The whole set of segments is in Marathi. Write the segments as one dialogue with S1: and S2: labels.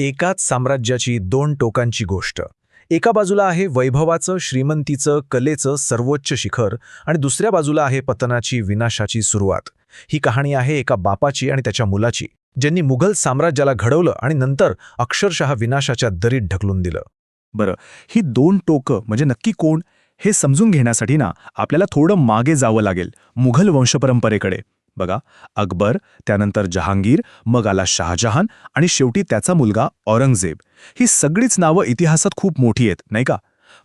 S1: एकाच साम्राज्याची दोन टोकांची गोष्ट. एका बाजूला आहे वैभवाचं, श्रीमंतीचं, कलेचं सर्वोच्च शिखर आणि दुसऱ्या बाजूला आहे पतनाची, विनाशाची सुरुवात. ही कहाणी आहे एका बापाची आणि त्याच्या मुलाची, ज्यांनी मुघल साम्राज्याला घडवलं आणि नंतर अक्षरशः विनाशाच्या दरीत ढकलून दिलं.
S2: बरं, ही दोन टोकं म्हणजे नक्की कोण हे समजून घेण्यासाठी आपल्याला थोडं मागे जावं लागेल, मुघल वंशपरंपरेकडे. बघा, अकबर, त्यानंतर जहांगीर, मग आला शहाजहान आणि शेवटी त्याचा मुलगा औरंगजेब. ही सगळीच नावं इतिहासात खूप मोठी आहेत, नाही का?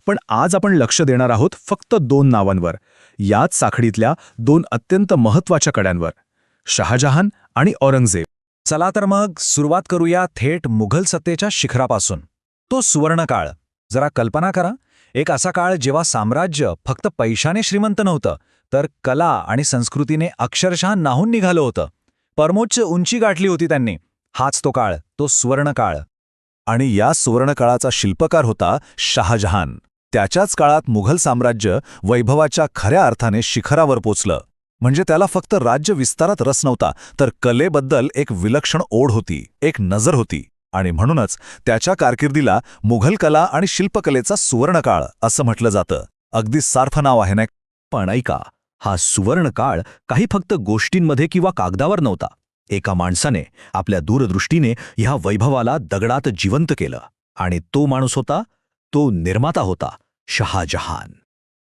S2: पण आज आपण लक्ष देणार आहोत फक्त दोन नावांवर, याच साखळीतल्या दोन अत्यंत महत्त्वाच्या कड्यांवर, शहाजहान आणि औरंगजेब.
S3: चला तर मग सुरुवात करूया थेट मुघल सत्तेच्या शिखरापासून. तो सुवर्णकाळ. जरा कल्पना करा, एक असा काळ जेव्हा साम्राज्य फक्त पैशाने श्रीमंत नव्हतं, तर कला आणि संस्कृतीने अक्षरशः नाहून निघालं होतं. परमोच्च उंची गाठली होती त्यांनी. हाच तो काळ, तो सुवर्णकाळ.
S4: आणि या सुवर्णकाळाचा शिल्पकार होता शहाजहान. त्याच्याच काळात मुघल साम्राज्य वैभवाच्या खऱ्या अर्थाने शिखरावर पोचलं. म्हणजे त्याला फक्त राज्य विस्तारात रस नव्हता, तर कलेबद्दल एक विलक्षण ओढ होती, एक नजर होती. आणि म्हणूनच त्याच्या कारकिर्दीला मुघल कला आणि शिल्पकलेचा सुवर्णकाळ असं म्हटलं जातं. अगदी सार्थ नाव आहे ना.
S5: पण ऐका, हा सुवर्णकाळ काही फक्त गोष्टींमध्ये किंवा कागदावर नव्हता. एका माणसाने आपल्या दूरदृष्टीने ह्या वैभवाला दगडात जिवंत केलं. आणि तो माणूस होता, तो निर्माता होता, शहाजहान.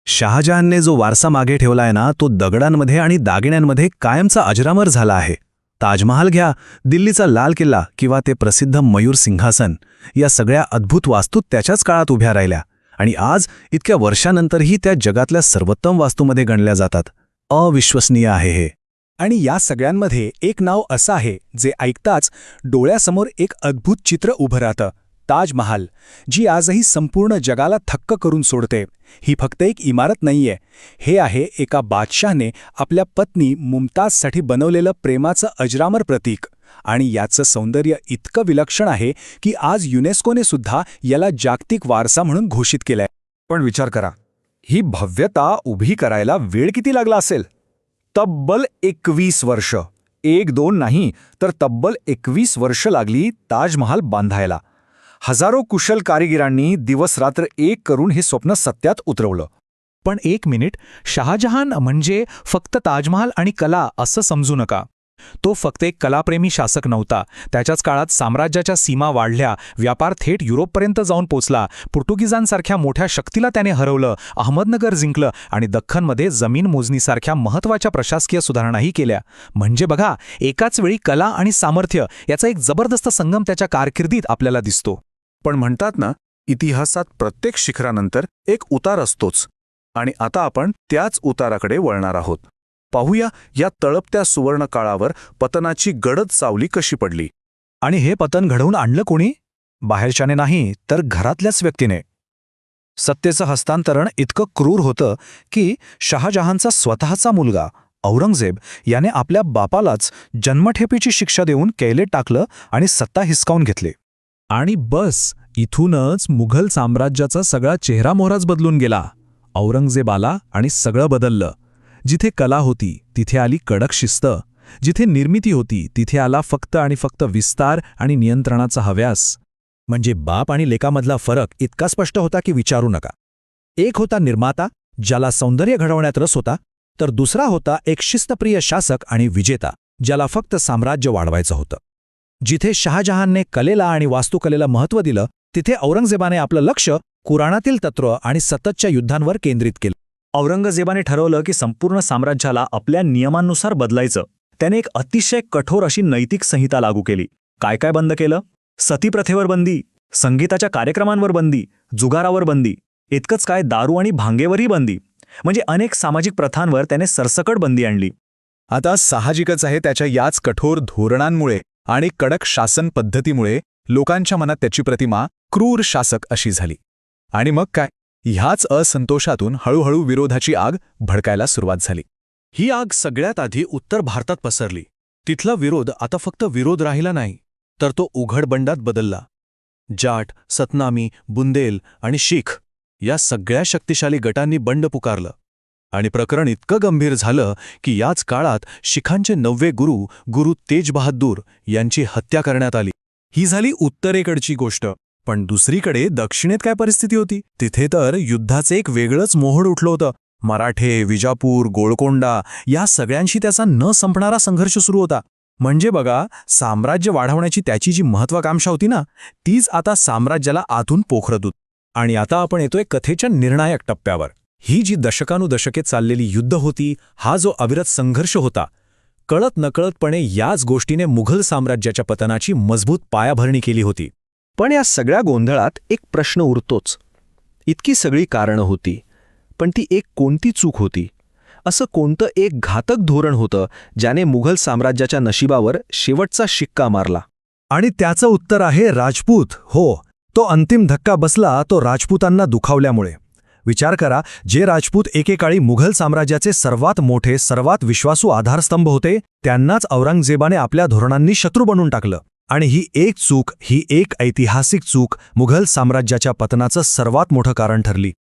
S4: शहाजहानने जो वारसा मागे ठेवलाय ना, तो दगडांमध्ये आणि दागिन्यांमध्ये कायमचा अजरामर झाला आहे. ताजमहाल घ्या, दिल्लीचा लाल किल्ला किंवा ते प्रसिद्ध मयूर सिंहासन, या सगळ्या अद्भुत वास्तू त्याच्याच काळात उभ्या राहिल्या आणि आज इतक्या वर्षांनंतरही त्या जगातल्या सर्वोत्तम वास्तूमध्ये गणल्या जातात. अविश्वसनीय आहे हे.
S2: आणि या सगळ्यांमध्ये एक नाव असं आहे जे ऐकताच डोळ्यासमोर एक अद्भुत चित्र उभं राहतं, ताजमहाल, जी आजही संपूर्ण जगाला थक्क करून सोडते. ही फक्त एक इमारत नाहीये, हे आहे एका बादशाहने आपल्या पत्नी मुमताजसाठी बनवलेलं प्रेमाचं अजरामर प्रतीक. आणि याचं सौंदर्य इतकं विलक्षण आहे की आज युनेस्कोने सुद्धा याला जागतिक वारसा म्हणून घोषित केलंय.
S3: पण विचार करा, ही भव्यता उभी करायला वेळ किती लागला असेल? तब्बल 21 वर्ष. 1-2 नाही, तर तब्बल 21 वर्ष लागली ताजमहाल बांधायला. हजारो कुशल कारिगिरांनी दिवसरात्र एक करून हे स्वप्न सत्यात उतरवलं.
S6: पण एक मिनिट, शहाजहान म्हणजे फक्त ताजमहाल आणि कला असं समजू नका. तो फक्त एक कलाप्रेमी शासक नव्हता. त्याच्याच काळात साम्राज्याच्या सीमा वाढल्या, व्यापार थेट युरोपपर्यंत जाऊन पोचला. पोर्तुगीजांसारख्या मोठ्या शक्तीला त्याने हरवलं, अहमदनगर जिंकलं आणि दख्खनमध्ये जमीन मोजणीसारख्या महत्त्वाच्या प्रशासकीय सुधारणाही केल्या. म्हणजे बघा, एकाच वेळी कला आणि सामर्थ्य याचा एक जबरदस्त संगम त्याच्या कारकिर्दीत आपल्याला दिसतो.
S4: पण म्हणतात ना, इतिहासात प्रत्येक शिखरानंतर एक उतार असतोच. आणि आता आपण त्याच उताराकडे वळणार आहोत. पाहूया या तळपत्या सुवर्णकाळावर पतनाची गडद सावली कशी पडली.
S3: आणि हे पतन घडवून आणलं कोणी? बाहेरच्याने नाही, तर घरातल्याच व्यक्तीने. सत्तेचं हस्तांतरण इतकं क्रूर होतं की शहाजहानचा स्वतःचा मुलगा औरंगजेब याने आपल्या बापालाच जन्मठेपेची शिक्षा देऊन कैलेत टाकलं आणि सत्ता हिसकावून घेतली.
S6: आणि बस, इथूनच मुघल साम्राज्याचा सगळा चेहरामोहराच बदलून गेला. औरंगजेब आला आणि सगळं बदललं. जिथे कला होती तिथे आली कडक शिस्त, जिथे निर्मिती होती तिथे आला फक्त आणि फक्त विस्तार आणि नियंत्रणाचा हव्यास.
S5: म्हणजे बाप आणि लेकामधला फरक इतका स्पष्ट होता की विचारू नका. एक होता निर्माता, ज्याला सौंदर्य घडवण्यात रस होता, तर दुसरा होता एक शिस्तप्रिय शासक आणि विजेता, ज्याला फक्त साम्राज्य वाढवायचं होतं. जिथे शहाजहानने कलेला आणि वास्तुकलेला महत्त्व दिलं, तिथे औरंगजेबाने आपलं लक्ष कुराणातील तत्त्व आणि सततच्या युद्धांवर केंद्रित केलं.
S7: औरंगजेबाने ठरवलं की संपूर्ण साम्राज्याला आपल्या नियमांनुसार बदलायचं. त्याने एक अतिशय कठोर अशी नैतिक संहिता लागू केली. काय काय बंद केलं? सतीप्रथेवर बंदी, संगीताच्या कार्यक्रमांवर बंदी, जुगारावर बंदी, इतकंच काय दारू आणि भांगेवरही बंदी. म्हणजे अनेक सामाजिक प्रथांवर त्याने सरसकट बंदी आणली.
S4: आता साहजिकच आहे, त्याच्या याच कठोर धोरणांमुळे आणि कडक शासन पद्धतीमुळे लोकांच्या मनात त्याची प्रतिमा क्रूर शासक अशी झाली. आणि मग काय, ह्याच असंतोषातून हळूहळू विरोधाची आग भडकायला सुरुवात झाली.
S1: ही आग सगळ्यात आधी उत्तर भारतात पसरली. तिथला विरोध आता फक्त विरोध राहिला नाही, तर तो उघड बंडात बदलला. जाट, सतनामी, बुंदेल आणि शीख या सगळ्या शक्तिशाली गटांनी बंड पुकारलं. आणि प्रकरण इतकं गंभीर झालं की याच काळात शिखांचे 9वे गुरु तेज बहादूर यांची हत्या करण्यात आली.
S2: ही झाली उत्तरेकडची गोष्ट. पण दुसरीकडे दक्षिणेत काय परिस्थिती होती? तिथे तर युद्धाचे एक वेगळंच मोहोड उठलं होतं. मराठे, विजापूर, गोळकोंडा या सगळ्यांशी त्याचा न संपणारा संघर्ष सुरू होता. म्हणजे बघा, साम्राज्य वाढवण्याची त्याची जी महत्वाकांक्षा होती ना, तीच आता साम्राज्याला आतून पोखरत होती.
S5: आणि आता आपण येतोय कथेच्या निर्णायक टप्प्यावर. ही जी दशकानुदशके चाललेली युद्ध होती, हा जो अविरत संघर्ष होता, कळत नकळतपणे याच गोष्टीने मुघल साम्राज्याच्या पतनाची मजबूत पायाभरणी केली होती.
S8: पण या सगळ्या गोंधळात एक प्रश्न उरतोच. इतकी सगळी कारणं होती, पण ती एक कोणती चूक होती? असं कोणतं एक घातक धोरण होतं ज्याने मुघल साम्राज्याच्या नशिबावर शेवटचा शिक्का मारला?
S5: आणि त्याचं उत्तर आहे राजपूत. हो, तो अंतिम धक्का बसला तो राजपूतांना दुखावल्यामुळे. विचार करा, जे राजपूत एकेकाळी मुघल साम्राज्याचे सर्वात मोठे, सर्वात विश्वासू आधारस्तंभ होते, त्यांनाच औरंगजेबाने आपल्या धोरणांनी शत्रू बनवून टाकलं. आणि ही एक चूक, ही एक ऐतिहासिक चूक मुघल साम्राज्याच्या पतनाचं सर्वात मोठं कारण ठरली.